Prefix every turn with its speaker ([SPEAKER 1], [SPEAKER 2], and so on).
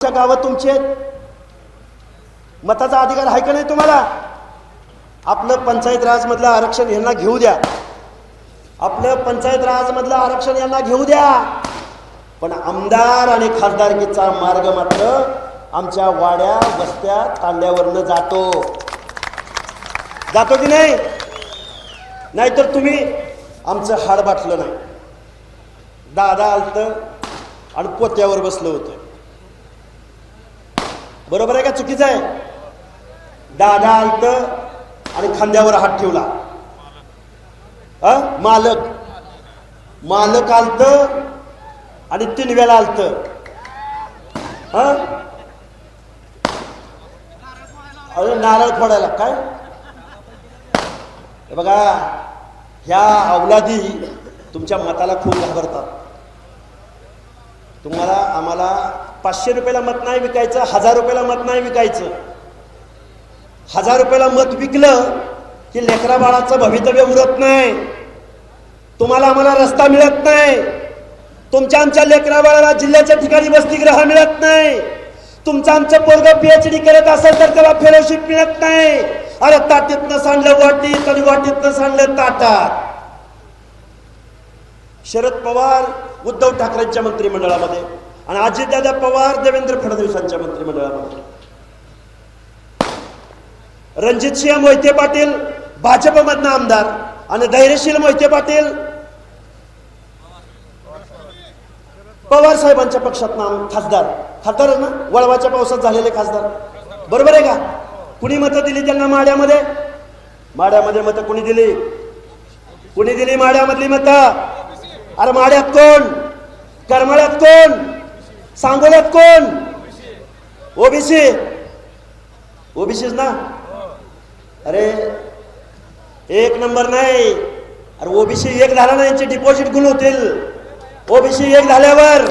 [SPEAKER 1] गावात तुमचे मताचा अधिकार आहे का नाही तुम्हाला? आपलं पंचायत राज मधलं आरक्षण यांना घेऊ द्या, आपलं पंचायत राज मधलं आरक्षण यांना घेऊ द्या, पण आमदार आणि खासदारकीचा मार्ग मात्र आमच्या वाड्या वस्त्या तांड्यावरनं जातो की नाही? नाहीतर तुम्ही आमचं हाड बाटलं नाही. दादा आलत आणि पोत्यावर बसलं होतं, बरोबर आहे का चुकीचं आहे? दादा आलत आणि खांद्यावर हात ठेवला. मालक आलत आणि 3 वेळा आलत. अरे नारळ फोडायला काय? हे बघा, ह्या अवलादी तुमच्या मताला खूप घाबरतात. तुम्हाला आम्हाला 500 रुपयाला मत नाही विकायचं, 1000 रुपयाला मत नाही विकायचं. 1000 रुपयाला मत विकलं की लेकरा बाळाचं भवितव्य उरत नाही. तुम्हाला आम्हाला रस्ता मिळत नाही, तुमच्या आमच्या लेकरा बाळाला जिल्ह्याच्या ठिकाणी वसतिगृह मिळत नाही. तुमचं आमचं पोरगं PhD करत असेल तर त्याला फेलोशिप मिळत नाही. अरे ताटीतनं सांडलं वाटीत आणि वाटीतनं सांडलं ताटात. शरद पवार उद्धव ठाकरेंच्या मंत्रिमंडळामध्ये आणि अजितदादा पवार देवेंद्र फडणवीसांच्या मंत्रिमंडळामध्ये, रणजितसिंह मोहिते पाटील भाजपमधनं आमदार आणि धैर्यशील मोहिते पाटील पवार साहेबांच्या पक्षात खासदार ना, वळवाच्या पावसात झालेले खासदार, बरोबर आहे का? कुणी मतं दिली त्यांना? माड्यामध्ये मतं कुणी दिली? माड्यामधली मतं. अरे माड्यात कोण? करमाळ्यात कोण? सांगोल्यात कोण? ओबीसीच ना. अरे 1 नंबर नाही. अरे ओबीसी 1 झाला ना, यांचे डिपॉझिट गुल होतील. ओबीसी 1 झाल्यावर